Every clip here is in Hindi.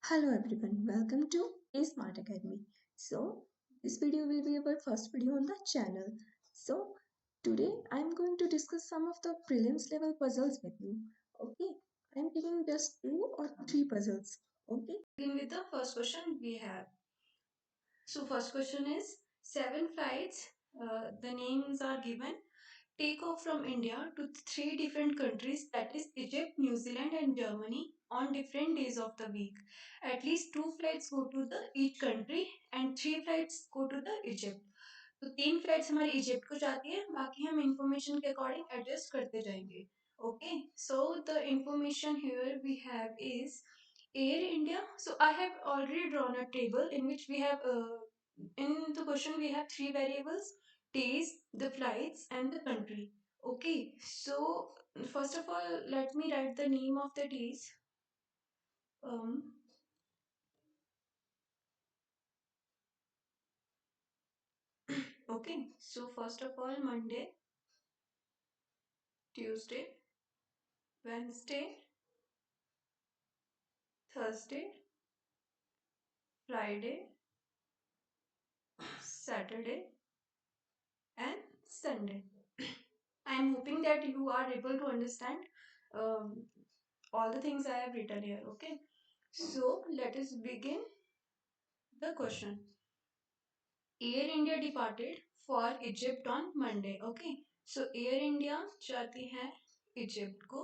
Hello everyone, welcome to A Smart Academy. So, this video will be our first video on the channel. So, today I am going to discuss some of the prelims level puzzles with you. Okay, I am taking just 2 or 3 puzzles. Okay, begin with the first question we have. So, first question is 7 flights, the names are given. Take off from India to 3 different countries, that is Egypt, New Zealand and Germany, on different days of the week. At least 2 flights go to the each country and 3 flights go to the Egypt. तो 3 फ्लाइट्स हमारी इजिप्ट को जाती है, बाकी हम इंफॉर्मेशन के अकॉर्डिंग एडजस्ट करते जाएंगे. Okay, so the information here we have is Air India. So I have already drawn a table in which we have in the question we have 3 variables: days, the flights, and the country. Okay, so first of all, let me write the name of the days. Um, okay, so first of all, Monday, Tuesday, Wednesday, Thursday, Friday, Saturday, and Sunday. I am hoping that you are able to understand um, all the things I have written here. Okay, so let us begin the question. Air India departed for Egypt on Monday. Okay, so Air India जाती है Egypt को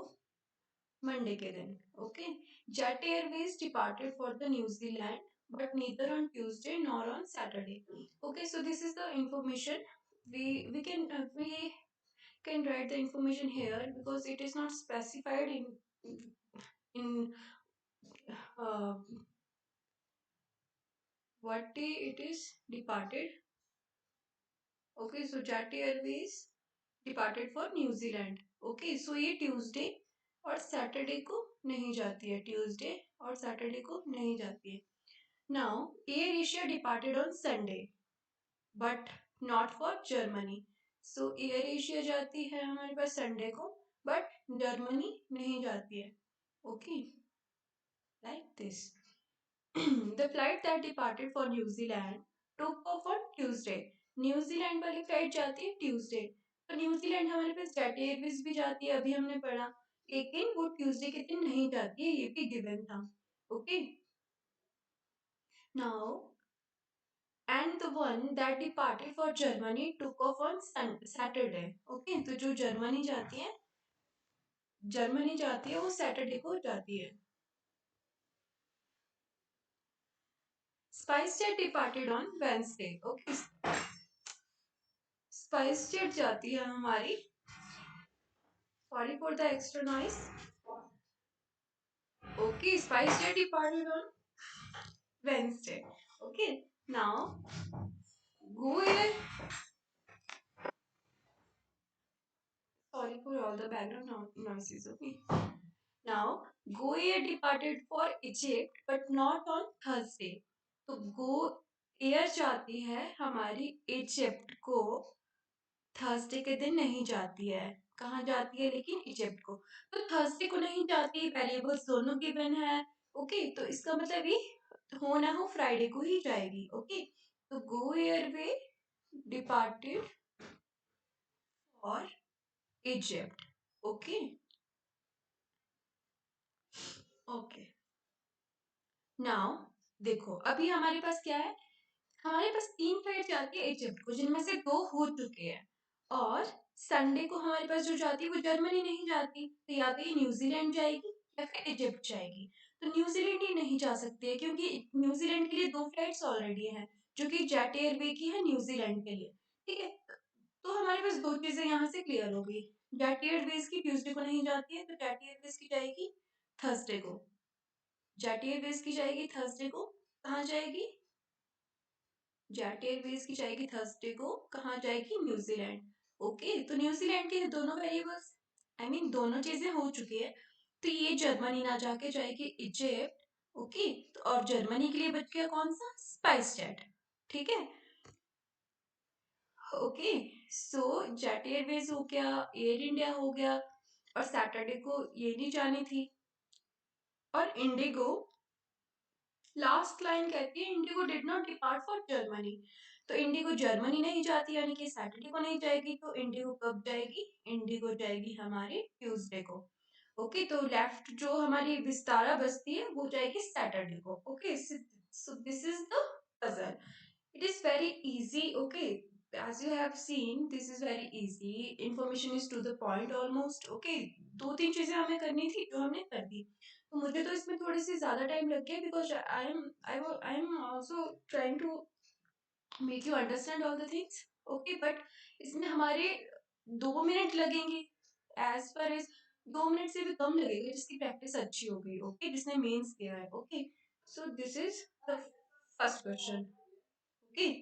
Monday के दिन. Okay, Jet Airways departed for the New Zealand, but neither on Tuesday nor on Saturday. Okay, so this is the information. We can write the information here because it is not specified in uh, what day it is departed. Okay, so Jet Airways departed for New Zealand. Okay, so ये ट्यूसडे और सैटरडे को नहीं जाती है. ट्यूसडे और सैटरडे को नहीं जाती है. Now air Asia departed on Sunday but not for Germany. So air Asia जाती है हमारे पास संडे को, बट जर्मनी नहीं जाती है. Okay, like this. The flight that departed for New Zealand took off on Tuesday. New Zealand वाली फ्लाइट जाती है ट्यूसडे. तो न्यूजीलैंड हमारे पास जेट एयरवेज भी जाती है, अभी हमने पढ़ा, लेकिन वो ट्यूसडे के दिन नहीं जाती है, ये भी गिवन था. Okay, now and the one that departed for Germany took off on Saturday. Okay, तो जो जर्मनी जाती है वो सैटरडे को जाती है. Spice jet departed on Wednesday. Okay, spice jet जाती है हमारी, sorry for the extra noise. Okay, Spice Jet departed on Wednesday. Okay, now Go Air. Sorry for all the background noises. Okay, now Go Air departed for Egypt but not on Thursday. तो Go Air जाती है हमारी इजिप्ट को, थर्सडे के दिन नहीं जाती है. कहाँ जाती है लेकिन इजिप्ट को. तो थर्सडे को नहीं जाती, वेरिएबल्स दोनों गिवन है. ओके, तो इसका मतलब ये हो ना हो फ्राइडे को ही जाएगी. ओके, तो Go Airway departed for Egypt. Okay, okay, now देखो अभी हमारे पास क्या है, हमारे पास 3 फ्लाइट जाती है इजिप्ट को, जिनमें से 2 हो चुके हैं, और संडे को हमारे पास जो जाती है वो जर्मनी नहीं जाती, तो या तो ये न्यूजीलैंड जाएगी या फिर इजिप्ट जाएगी. तो न्यूजीलैंड ही नहीं जा सकती है क्योंकि न्यूजीलैंड के लिए 2 फ्लाइट्स ऑलरेडी हैं जो कि जेट एयरवे की है न्यूजीलैंड के लिए. ठीक है, तो हमारे पास 2 चीजें यहाँ से क्लियर हो गई. जेट एयरवेज की ट्यूसडे को नहीं जाती है, तो जेट एयरवेज की जाएगी थर्सडे को. जेट एयरवेज की जाएगी थर्सडे को, कहाँ जाएगी, जेट एयरवेज की जाएगी थर्सडे को, कहाँ जाएगी, न्यूजीलैंड. ओके, तो न्यूजीलैंड के दोनों वेरिएबल्स, आई मीन दोनों चीजें हो चुकी है, तो ये जर्मनी ना जाके जाएगी इजिप्ट. ओके, तो और जर्मनी के लिए बच गया कौन सा, स्पाइस जेट. ठीक है, ओके, सो जेट एयरवेज हो गया, एयर इंडिया हो गया, और सैटरडे को ये नहीं जानी थी, और इंडिगो लास्ट लाइन कहती है Indigo did not depart for Germany. तो इंडिगो जर्मनी नहीं जाती, यानी कि सैटरडे को नहीं जाएगी। तो इंडिगो कब जाएगी? इंडिगो जाएगी हमारी ट्यूसडे को। ओके, तो लेफ्ट जो हमारी विस्तारा बसती है वो जाएगी सैटरडे को। Okay, so this is the puzzle. It is very easy. Okay, as you have seen, this is very easy. Information is to the point almost. Okay, दो तीन चीजें हमें करनी थी जो हमने कर दी। तो मुझे तो इसमें थोड़ी सी ज्यादा टाइम लग गया, because I am also trying to make you understand all the things. Okay, but इसमें हमारे 2 मिनट लगेंगे। एज फार एज 2 मिनट से भी कम लगेगा जिसकी प्रैक्टिस अच्छी हो गई। ओके, जिसने मेंस किया है। Okay, so this is the first question. Okay,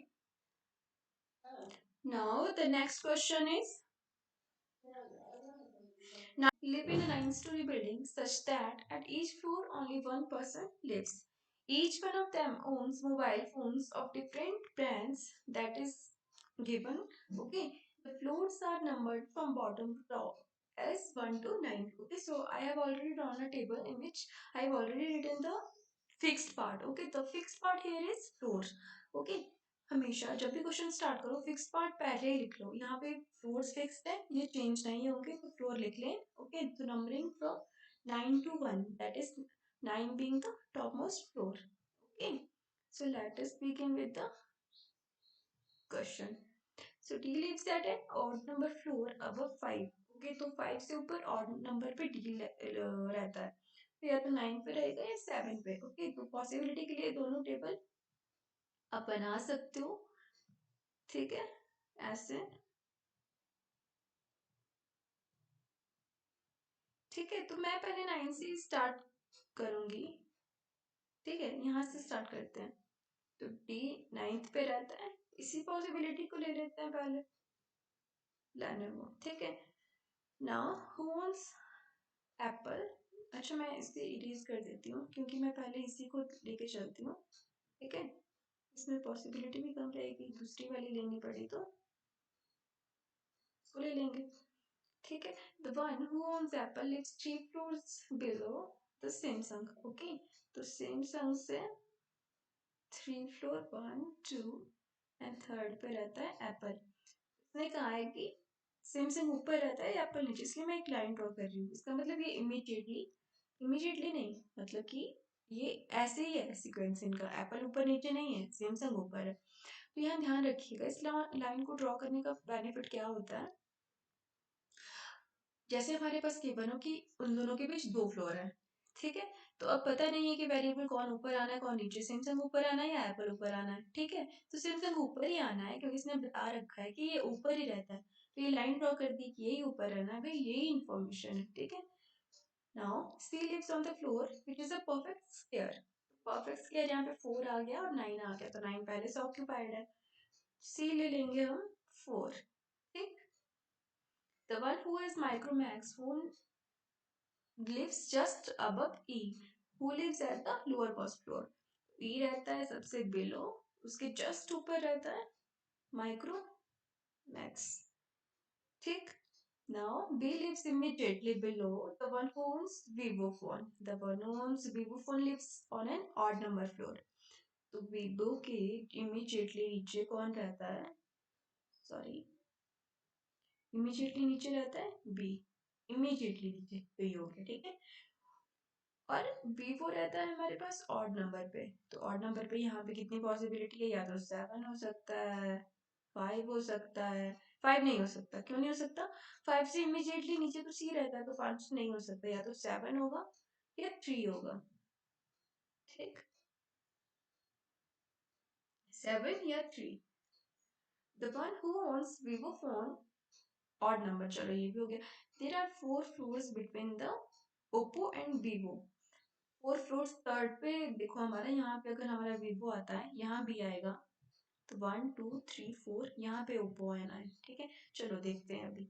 now the next question is, live in a nine-story building such that at each floor only one person lives. Each one of them owns mobile phones of different brands that is given. Okay, the floors are numbered from bottom to top as 1 to 9. Okay, so I have already drawn a table in which I have already written the fixed part. Okay, the fixed part here is floors. Okay, हमेशा जब भी क्वेश्चन स्टार्ट करो फिक्स पार्ट पहले ही लिख लो। यहाँ पे फ्लोर्स फिक्स्ड है, ये चेंज नहीं होंगे, तो फ्लोर लिख लें। ओके, तो numbering from 9 to 1, that is 9 being the topmost floor. Okay, so let us begin with the question. So D lives at an odd number floor above 5. Okay, तो 5 से ऊपर odd number पे D रहता है, तो या तो 9 पे रहेगा या 7 पे। ओके, तो पॉसिबिलिटी के लिए दोनों टेबल आप बना सकते हो। ठीक है, ऐसे। ठीक है, तो मैं पहले 9 से स्टार्ट करूंगी। ठीक है, यहाँ से स्टार्ट करते हैं। तो डी 9th पे रहता है, इसी पॉसिबिलिटी को ले लेते हैं पहले, लेनोवो। ठीक है, नाउ हु ओन्स एप्पल। अच्छा, मैं इसे इरेज कर देती हूँ क्योंकि मैं पहले इसी को लेके चलती हूँ। ठीक है, इसमें पॉसिबिलिटी भी कम रहेगी, दूसरी वाली लेनी पड़ी तो इसको ले लेंगे। ठीक है, the one who owns Apple lives 3 floors below the Samsung. Okay, तो सैमसंग से 3 floor 1 2 एंड थर्ड पे रहता है एप्पल। उसने कहा है कि सैमसंग ऊपर रहता है एप्पल नीचे, इसलिए मैं एक लाइन ड्रॉ कर रही हूँ। इसका मतलब ये इमीडिएटली, इमीडिएटली नहीं, मतलब कि ये ऐसे ही है सीक्वेंस इनका, एप्पल ऊपर नीचे नहीं है, सैमसंग ऊपर है। तो यहाँ ध्यान रखिएगा, इस लाइन को ड्रॉ करने का बेनिफिट क्या होता है। जैसे हमारे पास गिवन हो कि उन दोनों के बीच 2 फ्लोर है। ठीक है, तो अब पता नहीं है कि वेरिएबल कौन ऊपर आना है कौन नीचे, सैमसंग ऊपर आना है या एप्पल ऊपर आना है। ठीक है, तो सैमसंग ऊपर ही आना है क्योंकि इसने बता रखा है कि ये ऊपर ही रहता है, तो ये लाइन ड्रॉ कर दी कि यही ऊपर रहना है भाई, यही इन्फॉर्मेशन है। ठीक है, now C lives on the floor which is a perfect square. Perfect square यहाँ पे 4 आ गया और 9 आ गया, तो 9 पहले से ऑक्यूपाइड है, सी ले लेंगे हम 4। ठीक, the one who has micromax who lives just above E, who lives at the lower first floor. E रहता है सबसे below, उसके just ऊपर रहता है micromax। ठीक, now B lives immediately below the one who owns Vivo phone. The one who owns Vivo phone lives on an odd number floor. तो Vivo के immediately नीचे कौन रहता है? Sorry, immediately नीचे रहता है B, immediately नीचे तो ये हो गया। ठीक है, और वीवो रहता है हमारे पास ऑड नंबर पे, तो ऑड नंबर पे यहाँ पे कितनी पॉसिबिलिटी है, या तो 7 हो सकता है, 5 हो सकता है। 5 नहीं हो सकता, क्यों नहीं हो सकता? 5 से इमीडिएटली नीचे तो सी रहता है, तो 5 नहीं हो सकता, या तो 7 होगा या 3 होगा। ठीक, 7 या 3। The one who owns Vivo phone odd number, चलो ये भी हो गया। There are 4 floors between the Oppo and Vivo. 4 floors third पे देखो हमारा, यहाँ पे अगर हमारा वीवो आता है यहाँ भी आएगा, तो 1 2 3 4 यहाँ पे ओप्पो आना है। ठीक है, चलो देखते हैं अभी।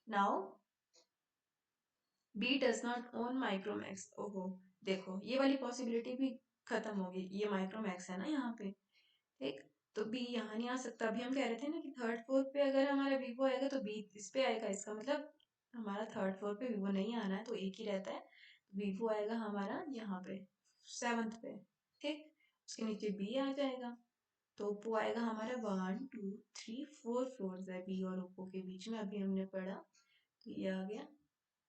Now B does not own Micromax. ओहो, देखो ये वाली पॉसिबिलिटी भी खत्म होगी, ये माइक्रोमैक्स है ना यहाँ पे। ठीक, तो बी यहाँ नहीं आ सकता। अभी हम कह रहे थे ना कि थर्ड फ्लोर पे अगर हमारा वीवो आएगा तो बी इस पे आएगा, इसका मतलब हमारा थर्ड फ्लोर पे वीवो नहीं आना है, तो एक ही रहता है, वीवो आएगा हमारा यहाँ पे 7th पे। ठीक, उसके नीचे बी आ जाएगा, तो ओप्पो आएगा हमारा 1 2 3 4 फ्लोर है बी और ओप्पो के बीच में, अभी हमने पढ़ा, तो ये आ गया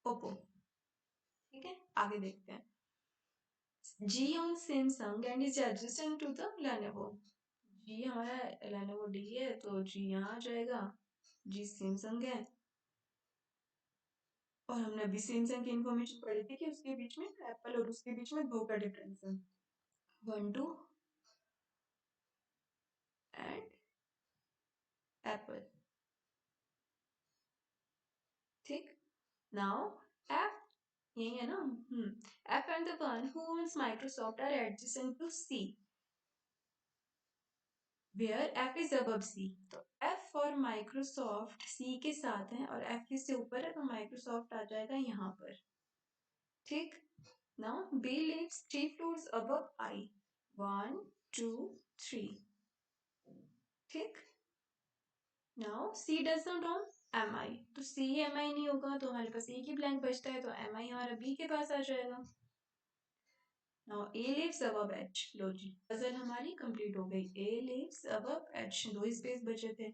ओप्पो। ठीक है, आगे देखते हैं। G on Samsung and is adjacent to the Lenovo. G हमारा लेनोवो डी है, तो जी यहाँ आ जाएगा, जी सैमसंग है, और हमने अभी सैमसंग की इंफॉर्मेशन पढ़ी थी कि उसके बीच में एप्पल और उसके बीच में 2 का डिफरेंस है, 1 2 एंड एप्पल। ठीक, नाउ एप यही है ना, app and the one who owns Microsoft are adjacent to C where F is above C. तो एफ और माइक्रोसॉफ्ट सी के साथ है और एफ इससे ऊपर है, तो माइक्रोसॉफ्ट आ जाएगा यहाँ पर। ठीक, now B lives 3 floors above I, 1 2 3। ठीक, now C does not own M I, तो सी एम आई नहीं होगा, तो हमारे पास एक ही ब्लैंक बचता है, तो एम आई हमारा बी के पास आ जाएगा। नाउ ए लिव्स अबव एच, लो जी पजल हमारी कंप्लीट हो गई। ए लिव्स अबव एच, 2 स्पेस बचे थे,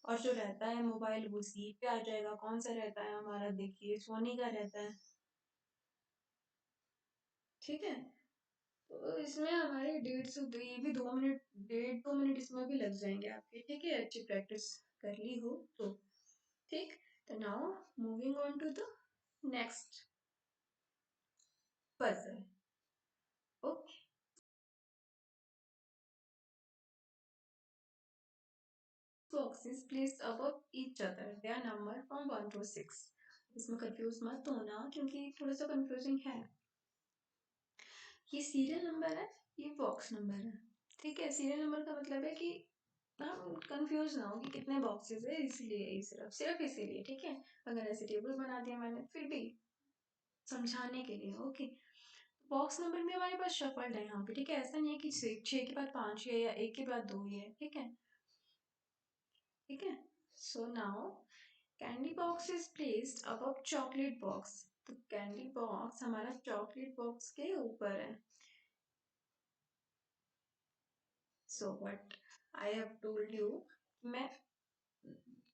और जो रहता है मोबाइल वो सी पे आ जाएगा। कौन सा रहता है हमारा, देखिए सोनी का रहता है। ठीक है, तो इसमें हमारे 150, ये भी 2 मिनट, 1.5 2 मिनट इसमें भी लग जाएंगे आपके। ठीक है, अच्छी प्रैक्टिस कर ली हो तो। ठीक, तो now moving on to the next puzzle. Okay. Boxes placed above each other. They are numbered from 1 to 6. इसमें कंफ्यूज मत होना क्योंकि थोड़ा सा कंफ्यूजिंग है। ये सीरियल नंबर है, ये बॉक्स नंबर है। ठीक है, सीरियल नंबर का मतलब है कि हम कंफ्यूज ना हो कि कितने बॉक्सेस है, इसलिए सिर्फ सिर्फ इसीलिए। ठीक है, अगर ऐसे टेबल बना दिया मैंने फिर भी समझाने के लिए। ओके, बॉक्स नंबर में हमारे पास शफल्ड है यहाँ पे। ठीक है, ऐसा नहीं है कि 6 के बाद 5 है या 1 के बाद 2 ही है। ठीक है, ठीक है, so now candy box is placed above chocolate box. तो कैंडी बॉक्स हमारा चॉकलेट बॉक्स के ऊपर है। So what I have told you, मैं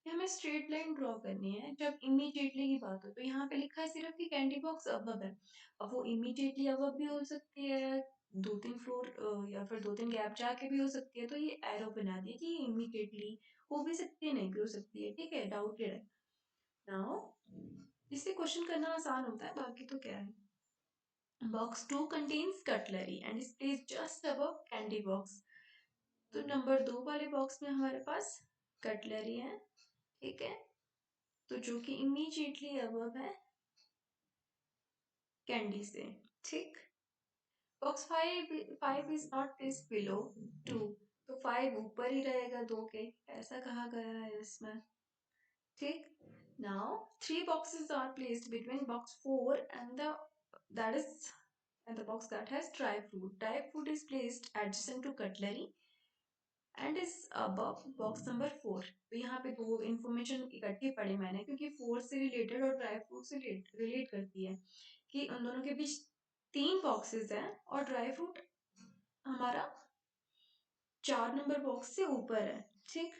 हमें स्ट्रेट लाइन ड्रॉ करनी है जब इमीडिएटली की बात हो। तो यहाँ पे लिखा है सिर्फ कि कैंडी बॉक्स अबव है। अब वो इमीडिएटली अबव भी हो सकती है, 2 3 फ्लोर या फिर 2 3 गैप जाके भी हो सकती है। तो ये एरो बना दिया कि इमीडिएटली हो भी सकती है, नहीं भी हो सकती है। ठीक है, डाउटेड है। नाउ इससे क्वेश्चन करना आसान होता है, बाकी तो क्या है। Box 2 contains cutlery and is placed just above candy box. तो नंबर 2 वाले बॉक्स में हमारे पास कटलरी है। ठीक है, तो जो कि इमीडिएटली अबव है कैंडी से। ठीक, box 5 is not placed below 2, तो 5 ऊपर ही रहेगा 2 के, ऐसा कहा गया है इसमें। ठीक, now 3 boxes are placed between box 4 and the that is and the box that has dry fruit. Dry fruit is placed adjacent to cutlery and is above box number 4. तो यहाँ पे 2 इंफॉर्मेशन इकट्ठी पढ़ी मैंने, क्योंकि 4 से रिलेटेड और ड्राई फ्रूट से रिलेट करती है कि उन दोनों के बीच 3 बॉक्सेस हैं और ड्राई फ्रूट हमारा 4 नंबर बॉक्स से ऊपर है। ठीक,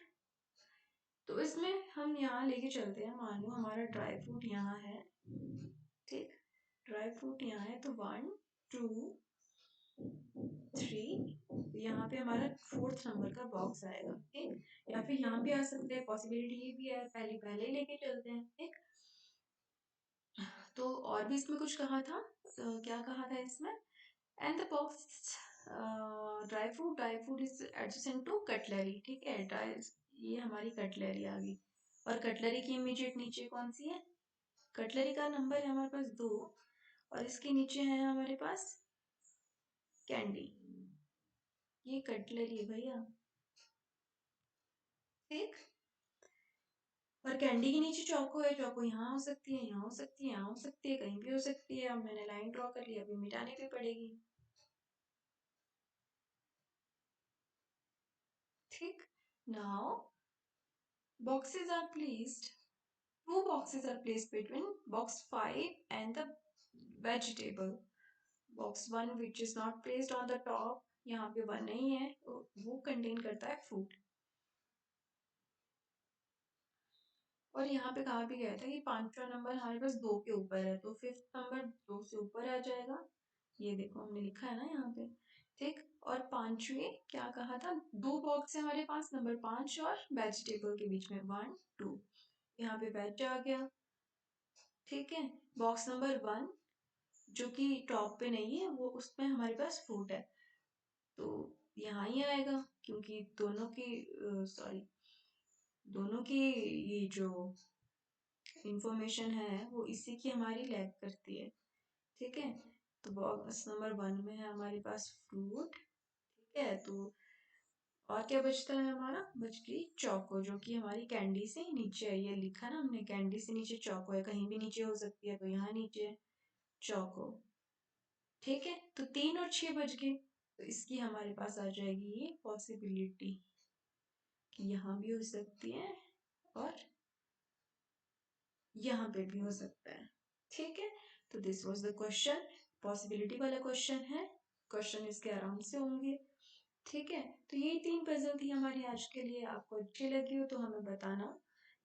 तो इसमें हम यहाँ लेके चलते हैं। मान लो हमारा ड्राई फ्रूट यहाँ है। ठीक, ड्राई फ्रूट यहाँ है, तो 1 2 3, यहाँ पे हमारा 4th नंबर का बॉक्स आएगा। ठीक, या फिर यहाँ पे आ सकते हैं, पॉसिबिलिटी ये भी है, पहले पहले लेके चलते हैं। ठीक, तो और भी इसमें कुछ कहा था, क्या कहा था इसमें, and the box dry fruit is adjacent to cutlery. ठीक है, ड्राई, ये हमारी कटलरी आ गई, और कटलरी की इमीडिएट नीचे कौन सी है, कटलरी का नंबर है हमारे पास 2, और इसके नीचे है हमारे पास कैंडी। ये कटलरी है भैया। ठीक, और कैंडी के नीचे चौको है। चौको यहाँ हो सकती है, यहाँ हो सकती है, यहाँ हो सकती है, कहीं भी हो सकती है। अब मैंने लाइन ड्रॉ कर ली, अभी मिटानी भी पड़ेगी। ठीक, now boxes are placed 2 boxes are placed between box 5 and the vegetable. Box 1 which is not placed on the top यहाँ पे 1 नहीं है, वो कंटेन करता है फ्रूट। और यहाँ पे कहा भी गया था कि पांचवा नंबर हमारे पास 2 के ऊपर है, तो फिफ्थ नंबर 2 से ऊपर आ जाएगा। ये देखो हमने लिखा है ना यहाँ पे, ठीक। और पांचवे क्या कहा था, 2 बॉक्स है हमारे पास, नंबर 5 और वेजिटेबल के बीच में 1 2, यहाँ पे वेज आ गया, ठीक है। बॉक्स नंबर 1 जो कि टॉप पे नहीं है, वो उसमें हमारे पास फ्रूट है, तो यहाँ ही आएगा, क्योंकि दोनों की ये जो इंफॉर्मेशन है वो इसी की हमारी लैग करती है, ठीक है। तो बॉक्स नंबर 1 में है हमारे पास फ्रूट, ठीक है। तो और क्या बचता है हमारा, बच गई चौको, जो कि हमारी कैंडी से नीचे है, ये लिखा ना हमने, कैंडी से नीचे चौको है, कहीं भी नीचे हो सकती है, तो यहाँ नीचे है चौको, ठीक है। तो 3 और 6 बच गए, तो इसकी हमारे पास आ जाएगी ये पॉसिबिलिटी कि यहाँ भी हो सकती है और यहाँ पे भी हो सकता है, ठीक है। तो this was the question, possibility वाला क्वेश्चन है, क्वेश्चन इसके आराम से होंगे, ठीक है। तो यही 3 पजल थी हमारी आज के लिए, आपको अच्छी लगी हो तो हमें बताना,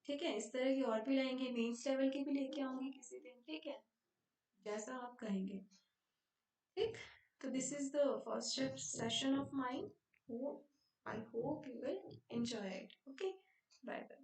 ठीक है। इस तरह की और भी लाएंगे, मेंस लेवल की भी लेके आऊंगी किसी दिन, ठीक है, जैसा आप कहेंगे, ठीक। तो this is the first session of mine, I hope you will enjoy it, okay, bye bye.